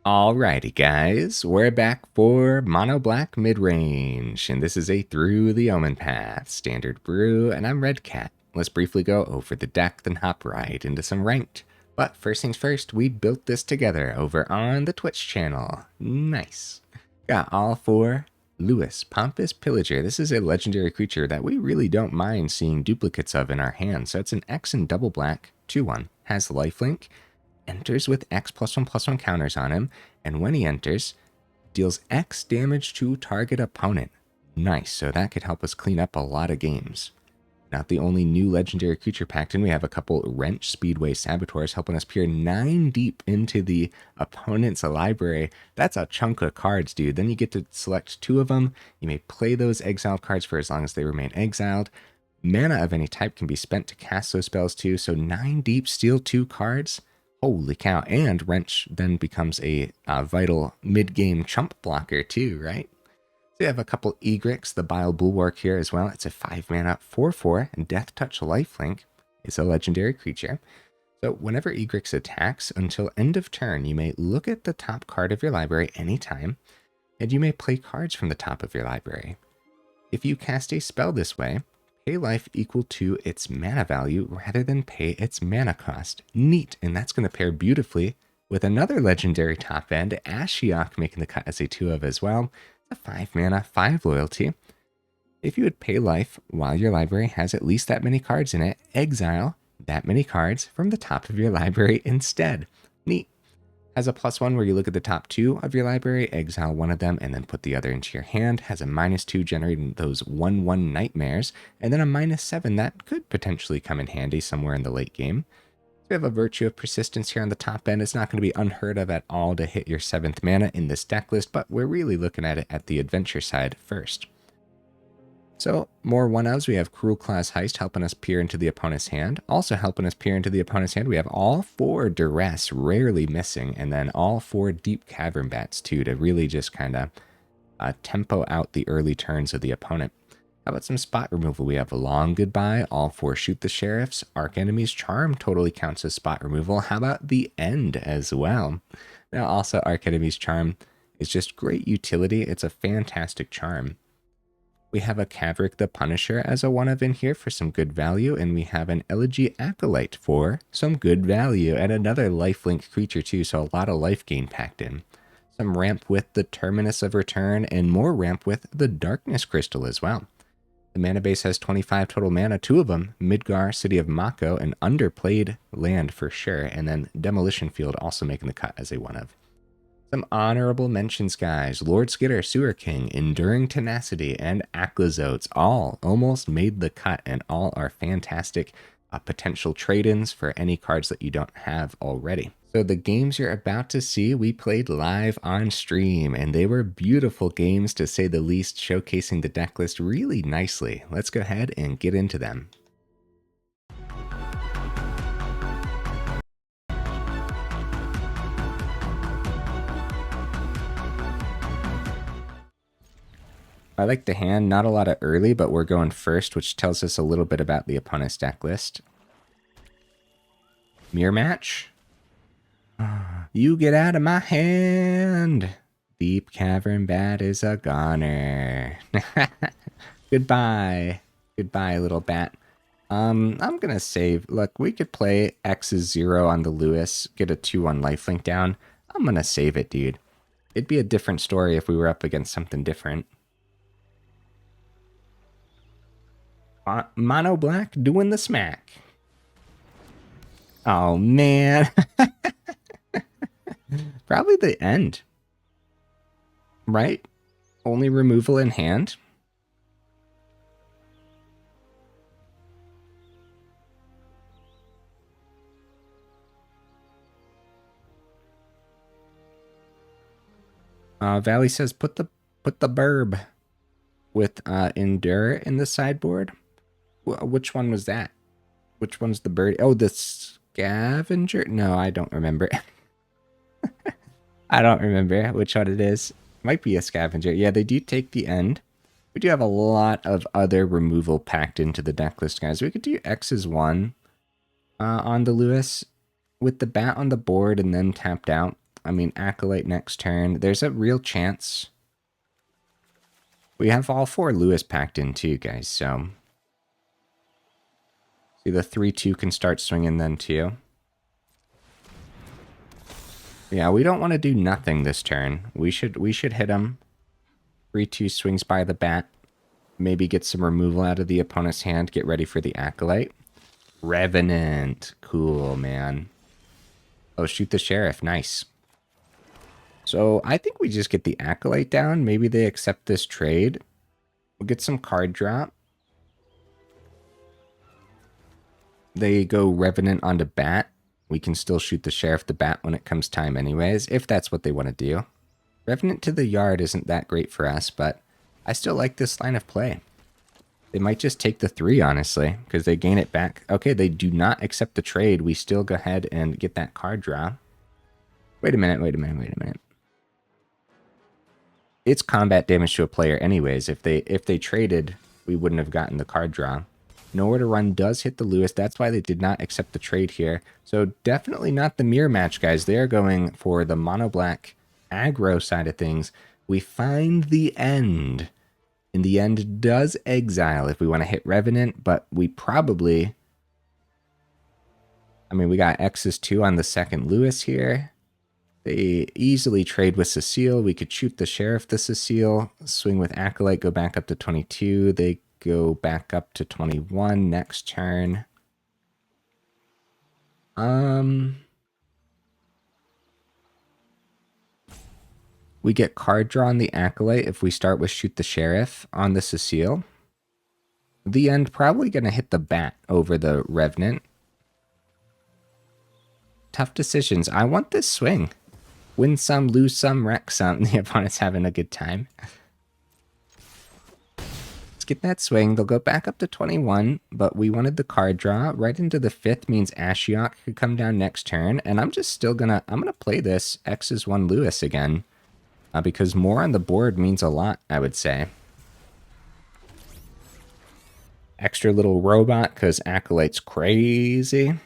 Alrighty guys, we're back for Mono Black Midrange, and this is a Through the Omenpaths Standard brew, and I'm Red Cat. Let's briefly go over the deck, then hop right into some Ranked. But first things first, we built this together over on the Twitch channel. Nice. Got all four. Lewis, Pompous, Pillager. This is a legendary creature that we really don't mind seeing duplicates of in our hand, so it's an X and double black, 2/1, has lifelink, enters with X +1/+1 counters on him, and when he enters, deals X damage to target opponent. Nice, so that could help us clean up a lot of games. Not the only new legendary creature packed in, we have a couple Wrench Speedway Saboteurs helping us peer 9 deep into the opponent's library. That's a chunk of cards, dude. Then you get to select 2 of them. You may play those exiled cards for as long as they remain exiled. Mana of any type can be spent to cast those spells too, so 9 deep, steal 2 cards. Holy cow, and Wrench then becomes a vital mid-game chump blocker too, right? So you have a couple Egrix, the Bile Bulwark here as well. It's a 5-mana 4/4, and Death Touch lifelink. It's a legendary creature. So whenever Egrix attacks, until end of turn, you may look at the top card of your library anytime, and you may play cards from the top of your library. If you cast a spell this way, pay life equal to its mana value rather than pay its mana cost. Neat, and that's going to pair beautifully with another legendary top end, Ashiok, making the cut as a 2/of as well. It's a 5-mana, 5 loyalty. If you would pay life while your library has at least that many cards in it, exile that many cards from the top of your library instead. Neat. Has a +1 where you look at the top 2 of your library, exile one of them, and then put the other into your hand. Has a -2 generating those 1/1 nightmares, and then a -7 that could potentially come in handy somewhere in the late game. So we have a Virtue of Persistence here on the top end. It's not going to be unheard of at all to hit your 7th mana in this deck list, but we're really looking at it at the adventure side first. So, more 1-ofs, we have Cruelclaw's Heist helping us peer into the opponent's hand. Also helping us peer into the opponent's hand, we have all 4 Duress, rarely missing, and then all 4 Deep-Cavern Bats too, to really just kind of tempo out the early turns of the opponent. How about some spot removal? We have a Long Goodbye, all 4 Shoot the Sheriffs. Archenemy's Charm totally counts as spot removal. How about the End as well? Now also Archenemy's Charm is just great utility. It's a fantastic charm. We have a Kaervek the Punisher as a 1-of in here for some good value, and we have an Elegy Acolyte for some good value, and another lifelink creature too, so a lot of life gain packed in. Some ramp with the Terminus of Return, and more ramp with the Darkness Crystal as well. The mana base has 25 total mana, 2 of them, Midgar, City of Mako, an underplayed land for sure, and then Demolition Field also making the cut as a 1-of. Some honorable mentions, guys. Lord Skitter, Sewer King, Enduring Tenacity, and Aclazotes all almost made the cut, and all are fantastic potential trade-ins for any cards that you don't have already. So the games you're about to see, we played live on stream, and they were beautiful games to say the least, showcasing the deck list really nicely. Let's go ahead and get into them. I like the hand, not a lot of early, but we're going first, which tells us a little bit about the opponent's deck list. Mirror match. You get out of my hand. Deep-Cavern Bat is a goner. Goodbye. Goodbye, little bat. I'm gonna save. Look, we could play X is 0 on the Lewis, get a 2/1 lifelink down. I'm gonna save it, dude. It'd be a different story if we were up against something different. Mono Black doing the smack. Oh, man. Probably the End. Right? Only removal in hand. Valley says put the burb with Endure in the sideboard. Which one was that? Which one's the bird? Oh, the Scavenger? No, I don't remember. I don't remember which one it is. Might be a Scavenger. Yeah, they do take the End. We do have a lot of other removal packed into the deck list, guys. We could do X is 1 on the Lewis with the bat on the board and then tapped out. I mean, Acolyte next turn. There's a real chance. We have all 4 Lewis packed in too, guys, so... See, the 3-2 can start swinging then too. Yeah, we don't want to do nothing this turn. We should hit him. 3-2 swings by the bat. Maybe get some removal out of the opponent's hand. Get ready for the Acolyte. Revenant. Cool, man. Oh, shoot the Sheriff. Nice. So I think we just get the Acolyte down. Maybe they accept this trade. We'll get some card drop. They go Revenant onto Bat. We can still shoot the Sheriff the Bat when it comes time anyways, if that's what they want to do. Revenant to the yard isn't that great for us, but I still like this line of play. They might just take the 3, honestly, because they gain it back. Okay, they do not accept the trade. We still go ahead and get that card draw. Wait a minute. It's combat damage to a player anyways. If they traded, we wouldn't have gotten the card draw. Nowhere to Run does hit the Lewis. That's why they did not accept the trade here. So definitely not the mirror match, guys. They are going for the mono black aggro side of things. We find the end. And the end does exile if we want to hit Revenant, but we probably... I mean, we got X's 2 on the second Lewis here. They easily trade with Cecile. We could shoot the Sheriff the Cecile, swing with Acolyte, go back up to 22. They go back up to 21 next turn. We get card draw on the Acolyte if we start with shoot the Sheriff on the Cecile. The end probably going to hit the Bat over the Revenant. Tough decisions. I want this swing. Win some, lose some, wreck some. The opponent's having a good time. Let's get that swing. They'll go back up to 21, but we wanted the card draw. Right into the 5th means Ashiok could come down next turn, and I'm just still gonna... I'm gonna play this X's 1 Lewis again, because more on the board means a lot, I would say. Extra little robot, because Acolyte's crazy.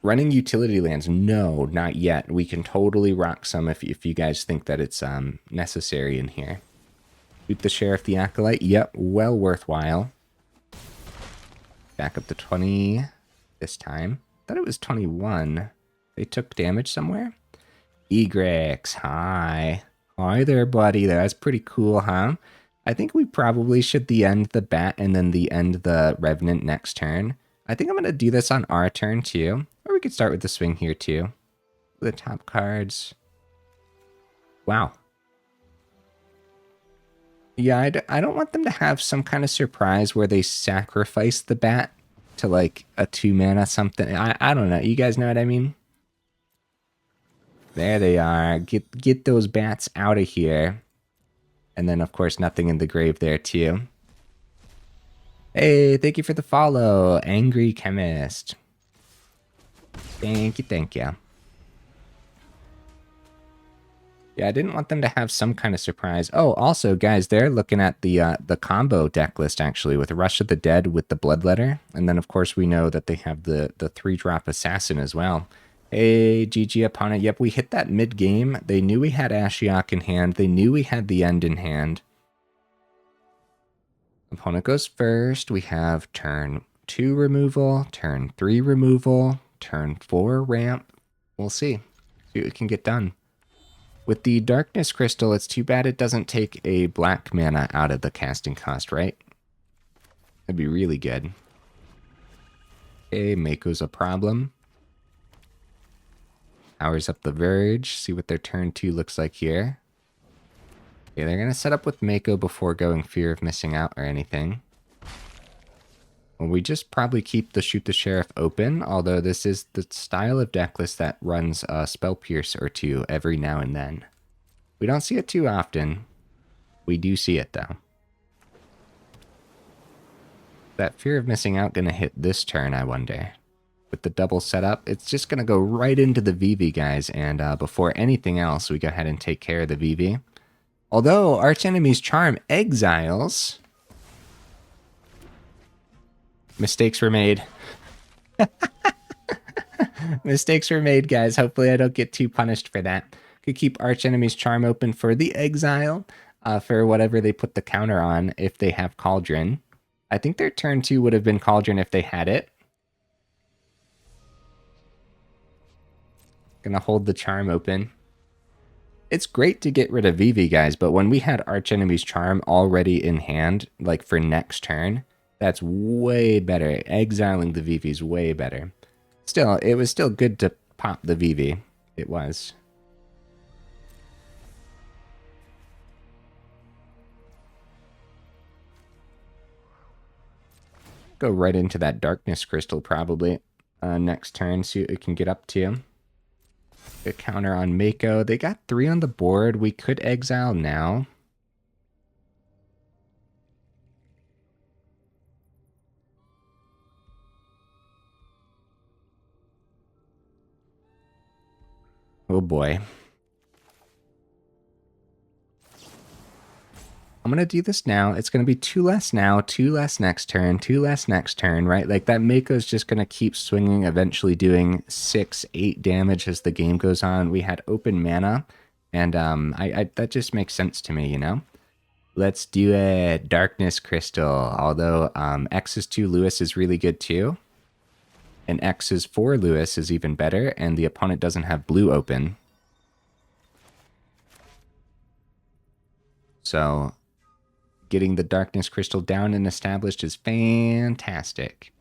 Running utility lands? No, not yet. We can totally rock some if you guys think that it's necessary in here. Shoot the Sheriff, the Acolyte. Yep, well worthwhile. Back up to 20 this time. Thought it was 21. They took damage somewhere? Egrix, hi. Hi there, buddy. That's pretty cool, huh? I think we probably should the end the Bat and then the end the Revenant next turn. I think I'm going to do this on our turn too. Or we could start with the swing here too. The top cards. Wow. Yeah, I don't want them to have some kind of surprise where they sacrifice the Bat to like a 2-mana something. I don't know. You guys know what I mean? There they are. Get those bats out of here. And then, of course, nothing in the grave there too. Hey, thank you for the follow, Angry Chemist. Thank you. Yeah, I didn't want them to have some kind of surprise. Oh, also, guys, they're looking at the combo deck list, actually, with Rush of the Dead with the Bloodletter. And then, of course, we know that they have the 3-drop Assassin as well. Hey, GG opponent. Yep, we hit that mid-game. They knew we had Ashiok in hand. They knew we had the end in hand. Opponent goes first. We have turn 2 removal, turn 3 removal, turn 4 ramp. We'll see. See what we can get done. With the Darkness Crystal, it's too bad it doesn't take a black mana out of the casting cost, right? That'd be really good. Okay, Mako's a problem. Powers up the Verge. See what their turn 2 looks like here. Okay, they're going to set up with Mako before going Fear of Missing Out or anything. Well, we just probably keep the Shoot the Sheriff open, although this is the style of deck list that runs a Spell Pierce or 2 every now and then. We don't see it too often. We do see it, though. That Fear of Missing Out going to hit this turn, I wonder? With the double setup, it's just going to go right into the VV, guys, and before anything else, we go ahead and take care of the VV. Although Archenemy's Charm exiles... Mistakes were made. Mistakes were made, guys. Hopefully I don't get too punished for that. Could keep Archenemy's Charm open for the Exile, for whatever they put the counter on if they have Cauldron. I think their turn 2 would have been Cauldron if they had it. Gonna hold the Charm open. It's great to get rid of Vivi, guys, but when we had Archenemy's Charm already in hand, like for next turn, that's way better. Exiling the Vivi is way better. Still, it was still good to pop the Vivi. It was. Go right into that Darkness Crystal probably next turn, see what we can get up to. A counter on Mako. They got 3 on the board. We could exile now. Oh boy. I'm going to do this now. It's going to be 2 less now, 2 less next turn, 2 less next turn, right? Like that Mako's just going to keep swinging, eventually doing 6, 8 damage as the game goes on. We had open mana, and that just makes sense to me, you know? Let's do a Darkness Crystal, although X's 2 Lewis is really good too. And X's 4 Lewis is even better, and the opponent doesn't have blue open. So getting the Darkness Crystal down and established is fantastic.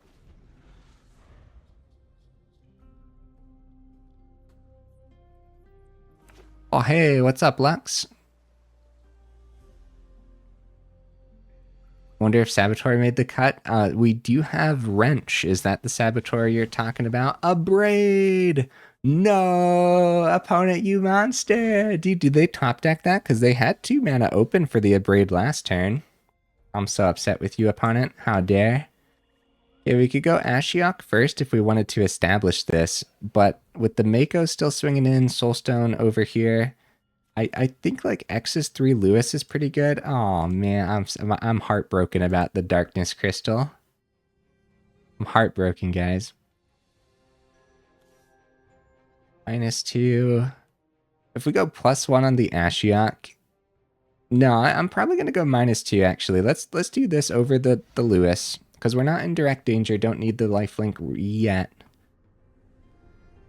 Oh, hey, what's up, Lux? Wonder if Saboteur made the cut. We do have Wrench. Is that the Saboteur you're talking about? A Braid! No! Opponent, you monster! Dude, did they top deck that? Because they had 2 mana open for the Abrade last turn. I'm so upset with you, opponent. How dare. Okay, we could go Ashiok first if we wanted to establish this, but with the Mako still swinging in, Soulstone over here, I think like X's 3 Lewis is pretty good. Oh man, I'm heartbroken about the Darkness Crystal. I'm heartbroken, guys. -2. If we go +1 on the Ashiok, no, I'm probably gonna go -2 actually. Let's do this over the Lewis because we're not in direct danger. Don't need the lifelink yet.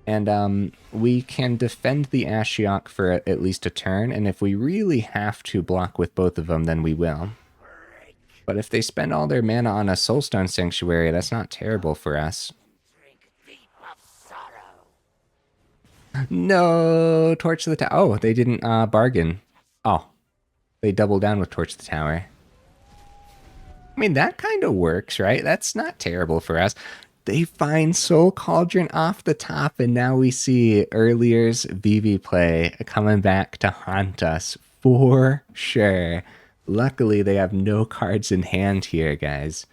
And we can defend the Ashiok for at least a turn, and if we really have to block with both of them, then we will. But if they spend all their mana on a Soulstone Sanctuary, that's not terrible for us. No, Torch the Tower. Oh, they didn't bargain. Oh, they doubled down with Torch the Tower. I mean, that kind of works, right? That's not terrible for us. They find Soul Cauldron off the top, and now we see earlier's Vivi play coming back to haunt us for sure. Luckily, they have no cards in hand here, guys.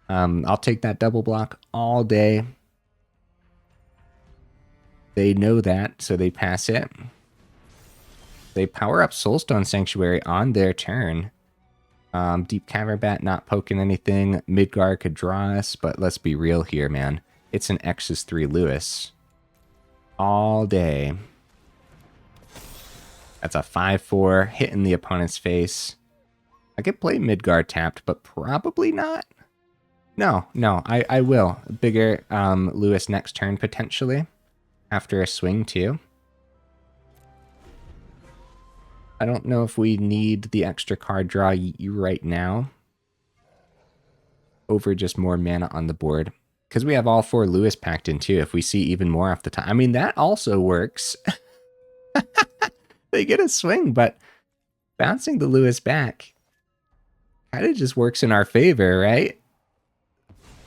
I'll take that double block all day. They know that, so they pass it. They power up Soulstone Sanctuary on their turn. Deep-Cavern Bat not poking anything. Midgar could draw us, but let's be real here, man. It's an X's 3 Lewis. All day. That's a 5-4, hitting the opponent's face. I could play Midgar tapped, but probably not. No, I will. Bigger Lewis next turn, potentially. After a swing, too. I don't know if we need the extra card draw right now over just more mana on the board. Because we have all 4 Lewis packed in too, if we see even more off the top. I mean, that also works. They get a swing, but bouncing the Lewis back kind of just works in our favor, right?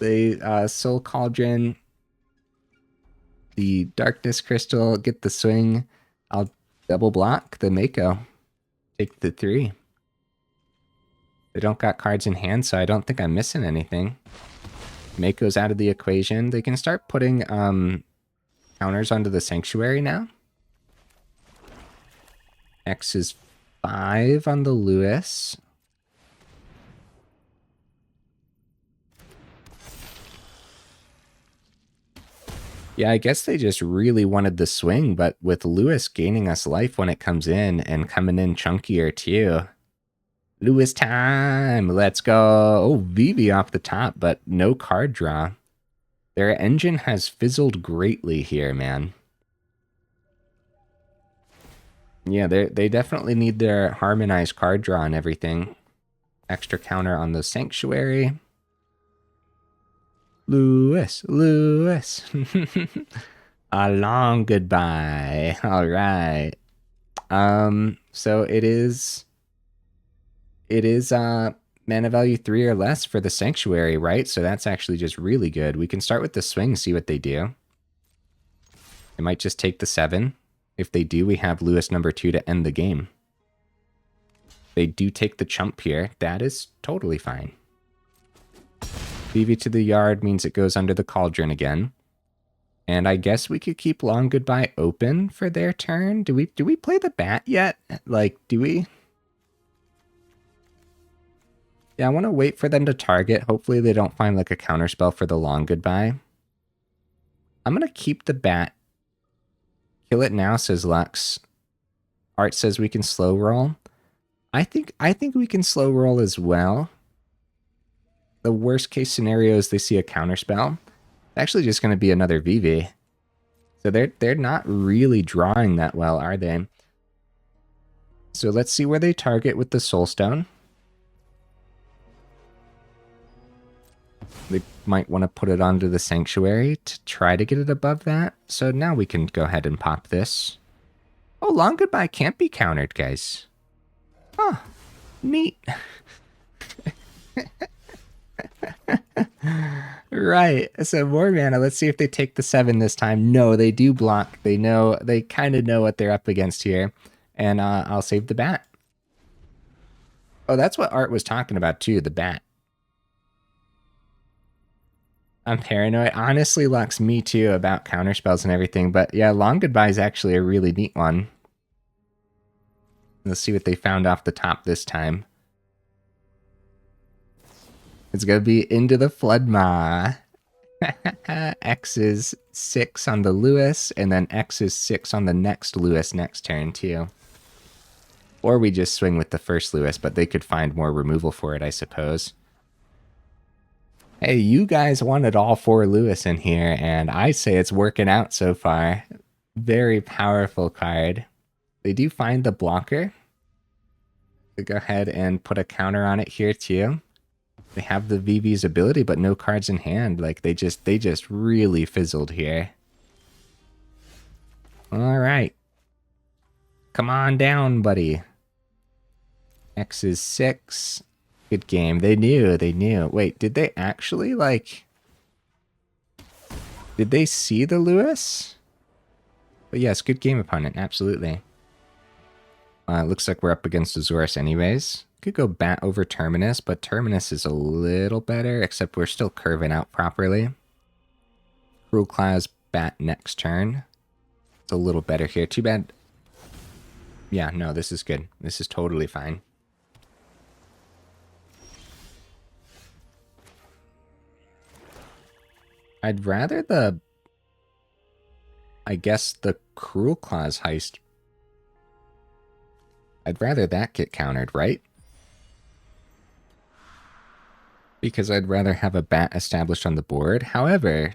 The Soul Cauldron, the Darkness Crystal, get the swing. I'll double block the Mako. Take the 3. They don't got cards in hand, so I don't think I'm missing anything. Mako's out of the equation. They can start putting counters onto the Sanctuary now. X is 5 on the Lewis. Yeah, I guess they just really wanted the swing, but with Lewis gaining us life when it comes in and coming in chunkier too. Lewis time, let's go. Oh, Vivi off the top, but no card draw. Their engine has fizzled greatly here, man. Yeah, they definitely need their harmonized card draw and everything. Extra counter on the Sanctuary. Lewis. A long goodbye. All right. So it is mana value 3 or less for the Sanctuary, right? So that's actually just really good. We can start with the swing, see what they do. They might just take the 7. If they do, we have Lewis number 2 to end the game. They do take the chump here. That is totally fine. Vivi to the yard means it goes under the cauldron again. And I guess we could keep Long Goodbye open for their turn. Do we play the bat yet? Like, do we? Yeah, I want to wait for them to target. Hopefully they don't find like a counterspell for the Long Goodbye. I'm going to keep the bat. Kill it now, says Lux. Art says we can slow roll. I think we can slow roll as well. The worst case scenario is they see a counterspell. It's actually just going to be another Vivi. So they're not really drawing that well, are they? So let's see where they target with the Soulstone. They might want to put it onto the Sanctuary to try to get it above that. So now we can go ahead and pop this. Oh, Long Goodbye can't be countered, guys. Huh. Neat. Right. So more mana. Let's see if they take the 7 this time. No, they do block. They know. They kind of know what they're up against here. And I'll save the bat. Oh, that's what Art was talking about too, the bat. I'm paranoid. Honestly, Lux, me too, about counterspells and everything. But yeah, Long Goodbye is actually a really neat one. Let's see what they found off the top this time. It's going to be Into the Floodmaw. X is 6 on the Lewis, and then X is 6 on the next Lewis next turn, too. Or we just swing with the first Lewis, but they could find more removal for it, I suppose. Hey, you guys wanted all 4 Lewis in here, and I say it's working out so far. Very powerful card. They do find the blocker. So go ahead and put a counter on it here, too. They have the Vivi's ability, but no cards in hand. Like, they just really fizzled here. All right. Come on down, buddy. X is 6. Good game. They knew. Wait, did they actually, like... Did they see the Lewis? But yes, good game, opponent. Absolutely. Looks like we're up against Azores anyways. Could go bat over Terminus, but Terminus is a little better, except we're still curving out properly. Cruelclaw's bat next turn. It's a little better here. Too bad. Yeah, no, this is good. This is totally fine. I'd rather I guess the Cruelclaw's Heist. I'd rather that get countered, right? Because I'd rather have a bat established on the board. However,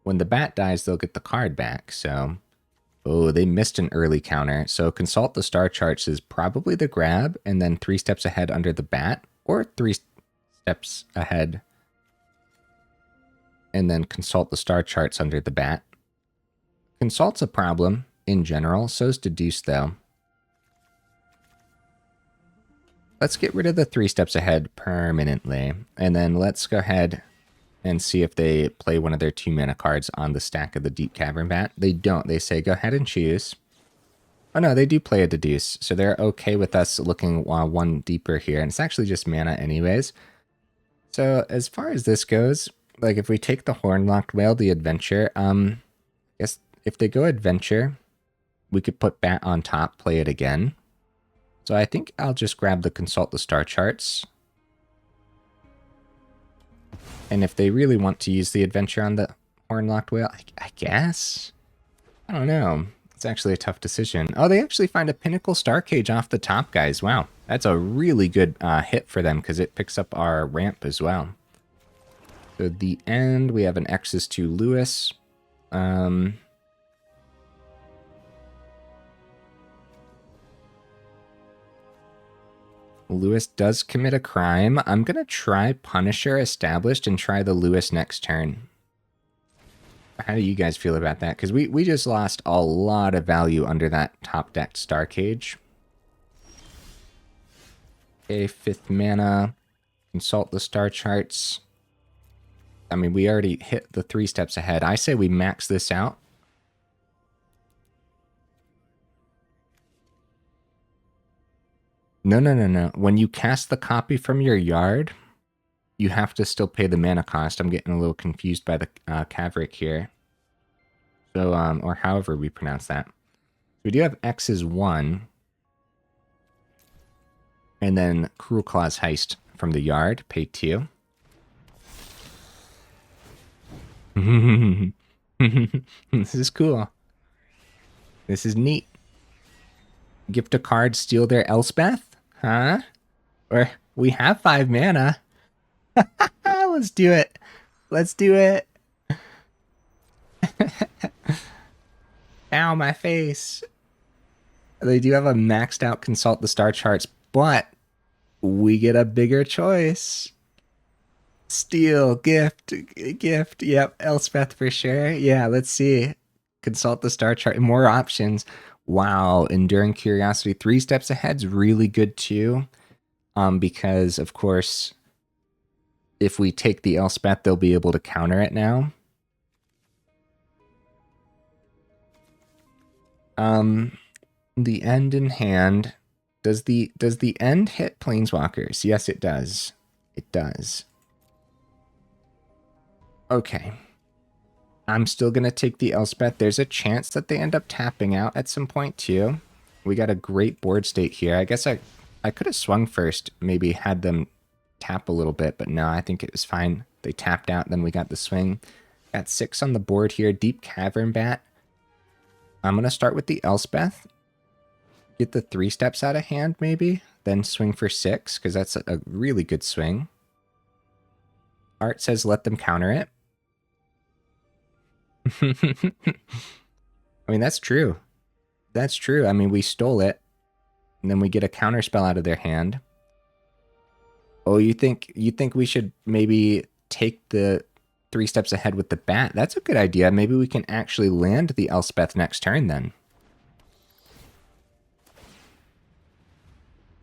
when the bat dies, they'll get the card back. So, oh, they missed an early counter. So Consult the Star Charts is probably the grab, and then 3 steps ahead under the bat, or 3 steps ahead, and then Consult the Star Charts under the bat. Consult's a problem in general. So's Deduce, though. Let's get rid of the 3 steps ahead permanently. And then let's go ahead and see if they play one of their 2 mana cards on the stack of the Deep-Cavern Bat. They don't. They say, go ahead and choose. Oh no, they do play a Deduce. So they're okay with us looking 1 deeper here. And it's actually just mana anyways. So as far as this goes, like if we take the Hornlocked Whale, the Adventure, I guess if they go Adventure, we could put Bat on top, play it again. So I think I'll just grab the Consult the Star Charts. And if they really want to use the Adventure on the Hornlocked Whale? I guess? I don't know. It's actually a tough decision. Oh, they actually find a Pinnacle Star Cage off the top, guys. Wow. That's a really good hit for them because it picks up our ramp as well. So the end, we have an X's to Lewis. Lewis does commit a crime. I'm going to try Punisher established and try the Lewis next turn. How do you guys feel about that? Because we just lost a lot of value under that top decked Star Cage. Okay, 5th mana. Consult the star charts. I mean, we already hit the 3 steps ahead. I say we max this out. No. When you cast the copy from your yard, you have to still pay the mana cost. I'm getting a little confused by the Kaervek here. So, or however we pronounce that. We do have X is 1. And then Cruelclaw's Heist from the yard, pay 2. This is cool. This is neat. Gift a card, steal their Elspeth? Huh? Or we have 5 mana. Let's do it. Let's do it. Ow, my face. They do have a maxed out consult the star charts, but we get a bigger choice. Steal, gift. Yep, Elspeth for sure. Yeah, let's see. Consult the star chart. More options. Wow, Enduring Curiosity. 3 steps ahead's really good too. Because, of course, if we take the Elspeth, they'll be able to counter it now. The end in hand. Does the end hit Planeswalkers? Yes, it does. It does. Okay. I'm still going to take the Elspeth. There's a chance that they end up tapping out at some point, too. We got a great board state here. I guess I could have swung first, maybe had them tap a little bit, but no, I think it was fine. They tapped out, then we got the swing. Got 6 on the board here. Deep-Cavern Bat. I'm going to start with the Elspeth. Get the 3 steps out of hand, maybe. Then swing for 6, because that's a really good swing. Art says let them counter it. I mean, that's true. That's true. I mean, we stole it. And then we get a counter spell out of their hand. Oh, you think we should maybe take the 3 steps ahead with the bat? That's a good idea. Maybe we can actually land the Elspeth next turn then.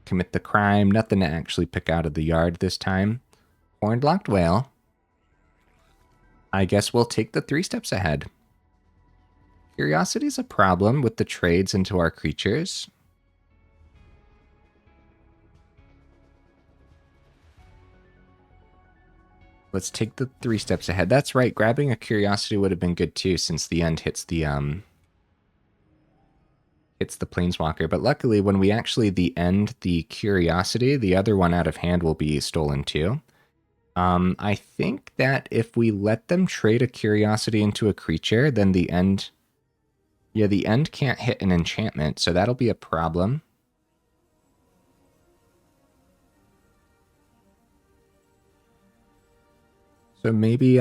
Commit the crime. Nothing to actually pick out of the yard this time. Hornlocked Whale. I guess we'll take the 3 steps ahead. Curiosity is a problem with the trades into our creatures. Let's take the 3 steps ahead. That's right. Grabbing a Curiosity would have been good too, since the end hits the Planeswalker. But luckily, when we actually end the Curiosity, the other one out of hand will be stolen too. I think that if we let them trade a Curiosity into a creature, then the end... Yeah, the end can't hit an enchantment, so that'll be a problem. So maybe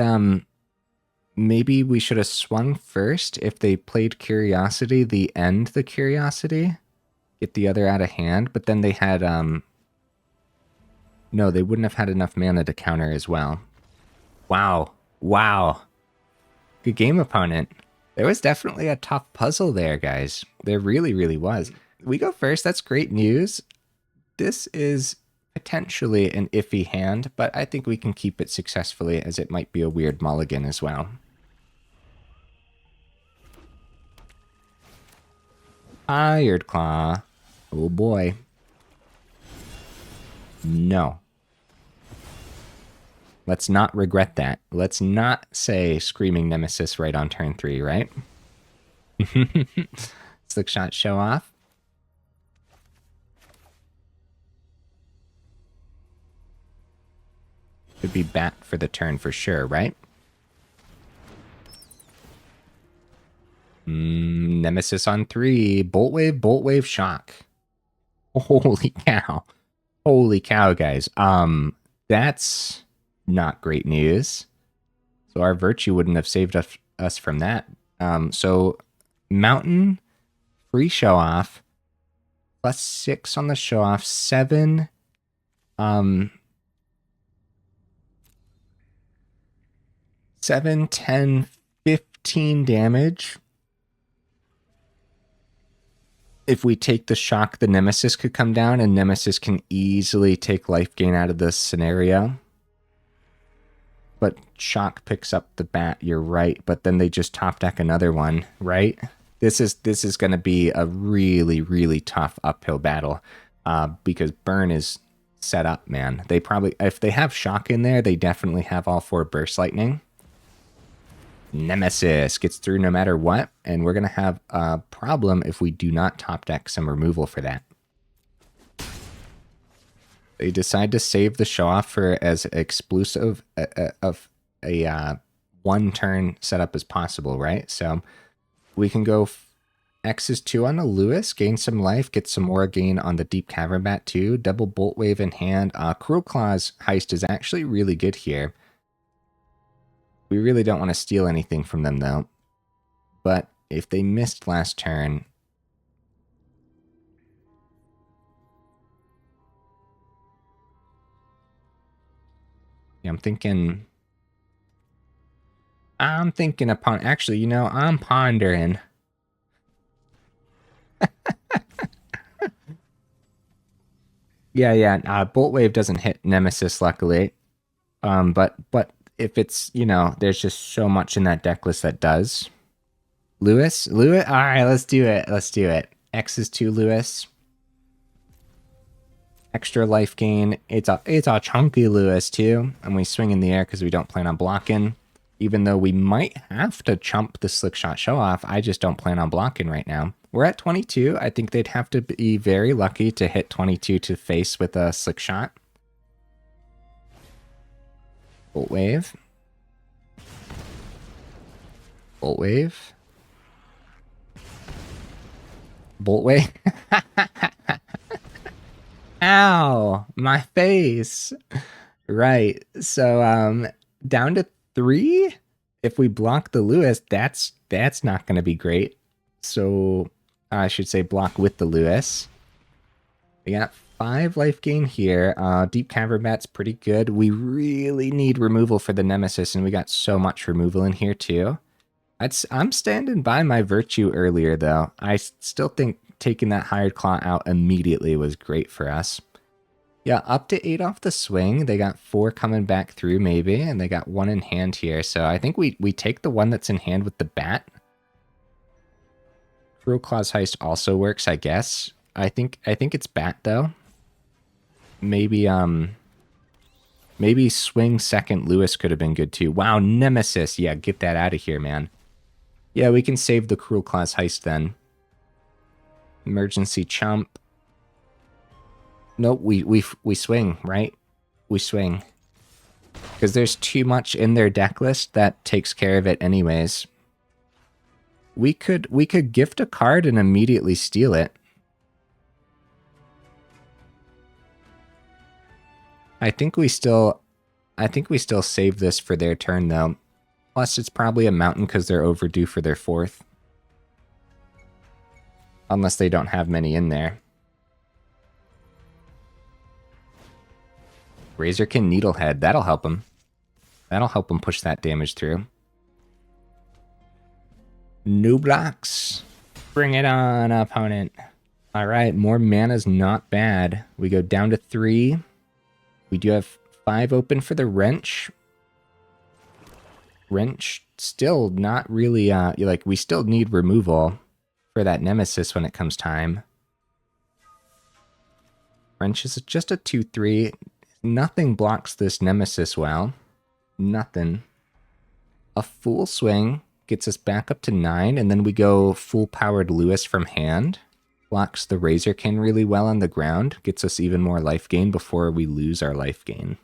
we should have swung first if they played Curiosity, the end the Curiosity, get the other out of hand, but then they had no, they wouldn't have had enough mana to counter as well. Wow. Wow. Good game, opponent. There was definitely a tough puzzle there, guys. There really, really was. We go first. That's great news. This is potentially an iffy hand, but I think we can keep it successfully, as it might be a weird mulligan as well. Iron Claw. Oh boy. No. Let's not regret that. Let's not say Screaming Nemesis right on turn 3, right? Slick shot show off. Could be bat for the turn for sure, right? Nemesis on 3. Bolt wave, shock. Holy cow. Holy cow, guys. That's not great news. So our virtue wouldn't have saved us from that. So mountain, free show off, +6 on the show off, 7. 7, 10, 15 damage. If we take the shock, the Nemesis could come down, and Nemesis can easily take life gain out of this scenario. But shock picks up the bat, you're right, but then they just top deck another one, right? This is going to be a really, really tough uphill battle because burn is set up, man. They probably, if they have shock in there, they definitely have all 4 burst lightning. Nemesis gets through no matter what, and we're going to have a problem if we do not top deck some removal for that. They decide to save the show off for as exclusive of a 1-turn setup as possible, right? So we can go X is 2 on the Lewis, gain some life, get some more gain on the Deep-Cavern Bat too. Double Bolt Wave in hand. Cruelclaw's Heist is actually really good here. We really don't want to steal anything from them, though. But if they missed last turn... Yeah, I'm thinking upon... Actually, you know, I'm pondering. Yeah. Bolt Wave doesn't hit Nemesis, luckily. But if it's, you know, there's just so much in that deck list that does. Lewis? All right, let's do it. X is 2 Lewis. Extra life gain. It's a chunky Lewis too, and we swing in the air because we don't plan on blocking. Even though we might have to chump the slick shot show off, I just don't plan on blocking right now. We're at 22. I think they'd have to be very lucky to hit 22 to face with a slick shot. Bolt Wave. Bolt Wave. Bolt Wave. Ow, my face. Right. So down to 3. If we block the Lewis, that's not going to be great. So I should say block with the Lewis. We got 5 life gain here. Deep-Cavern Bat's pretty good. We really need removal for the Nemesis, and we got so much removal in here too. I'm standing by my virtue earlier, though. I still think taking that Hired Claw out immediately was great for us. Yeah, up to 8 off the swing. They got 4 coming back through, maybe, and they got 1 in hand here. So I think we take the one that's in hand with the bat. Cruelclaw's Heist also works, I guess. I think it's bat, though. Maybe swing second Lewis could have been good too. Wow, Nemesis. Yeah, get that out of here, man. Yeah, we can save the Cruelclaw's Heist then. Emergency chump. Nope, we swing, right? We swing. Because there's too much in their deck list that takes care of it anyways. We could gift a card and immediately steal it. I think we still save this for their turn though. Plus it's probably a mountain because they're overdue for their 4th. Unless they don't have many in there. Razorkin Needlehead, that'll help him. That'll help him push that damage through. New blocks. Bring it on, opponent. Alright, more mana's not bad. We go down to 3. We do have 5 open for the Wrench. Wrench still not really, like, we still need removal for that Nemesis when it comes time. Wrench is just a 2-3. Nothing blocks this Nemesis well. Nothing. A full swing gets us back up to 9, and then we go full-powered Lewis from hand. Blocks the Razorkin really well on the ground. Gets us even more life gain before we lose our life gain.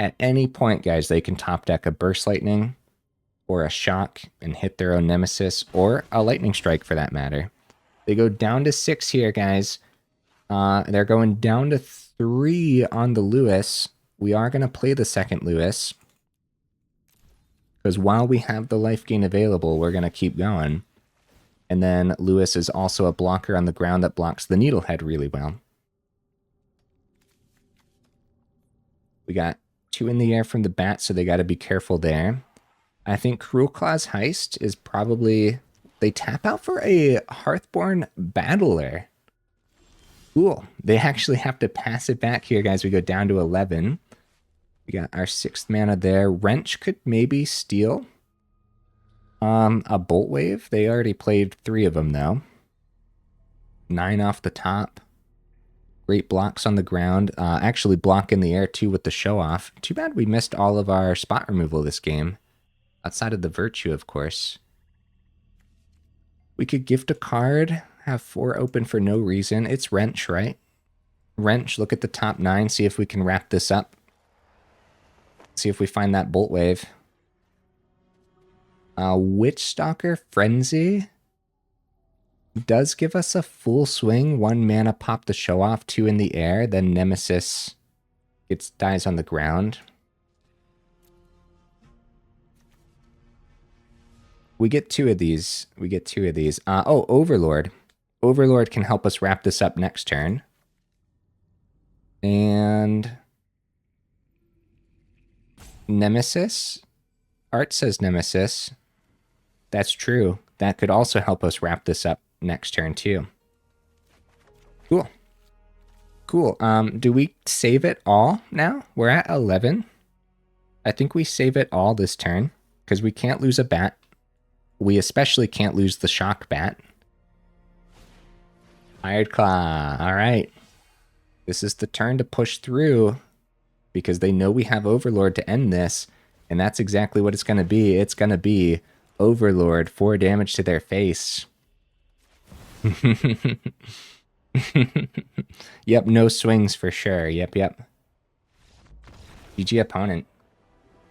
At any point, guys, they can top deck a Burst Lightning. or a shock and hit their own nemesis, or a lightning strike for that matter. They go down to 6 here, guys. They're going down to 3 on the Lewis. We are going to play the second Lewis, because while we have the life gain available, we're going to keep going. And then Lewis is also a blocker on the ground that blocks the Needlehead really well. We got 2 in the air from the bat, so they got to be careful there. I think Cruelclaw's Heist is probably... They tap out for a Hearthborn Battler. Cool. They actually have to pass it back here, guys. We go down to 11. We got our 6th mana there. Wrench could maybe steal a Bolt Wave. They already played 3 of them, though. 9 off the top. Great blocks on the ground. Actually block in the air, too, with the show-off. Too bad we missed all of our spot removal this game. Outside of the Virtue, of course. We could gift a card, have 4 open for no reason. It's Wrench, right? Wrench, look at the top 9, see if we can wrap this up. See if we find that Bolt Wave. Witchstalker Frenzy does give us a full swing. 1 mana, pop the show off, 2 in the air, then Nemesis dies on the ground. We get 2 of these. We get 2 of these. Oh, Overlord. Overlord can help us wrap this up next turn. And Nemesis. Art says Nemesis. That's true. That could also help us wrap this up next turn too. Cool. Cool. Do we save it all now? We're at 11. I think we save it all this turn because we can't lose a bat. We especially can't lose the shock bat. Hired Claw. All right. This is the turn to push through because they know we have Overlord to end this. And that's exactly what it's going to be. It's going to be Overlord, 4 damage to their face. Yep, no swings for sure. Yep. GG opponent.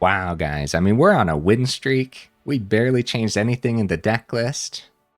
Wow, guys. I mean, we're on a win streak. We barely changed anything in the deck list.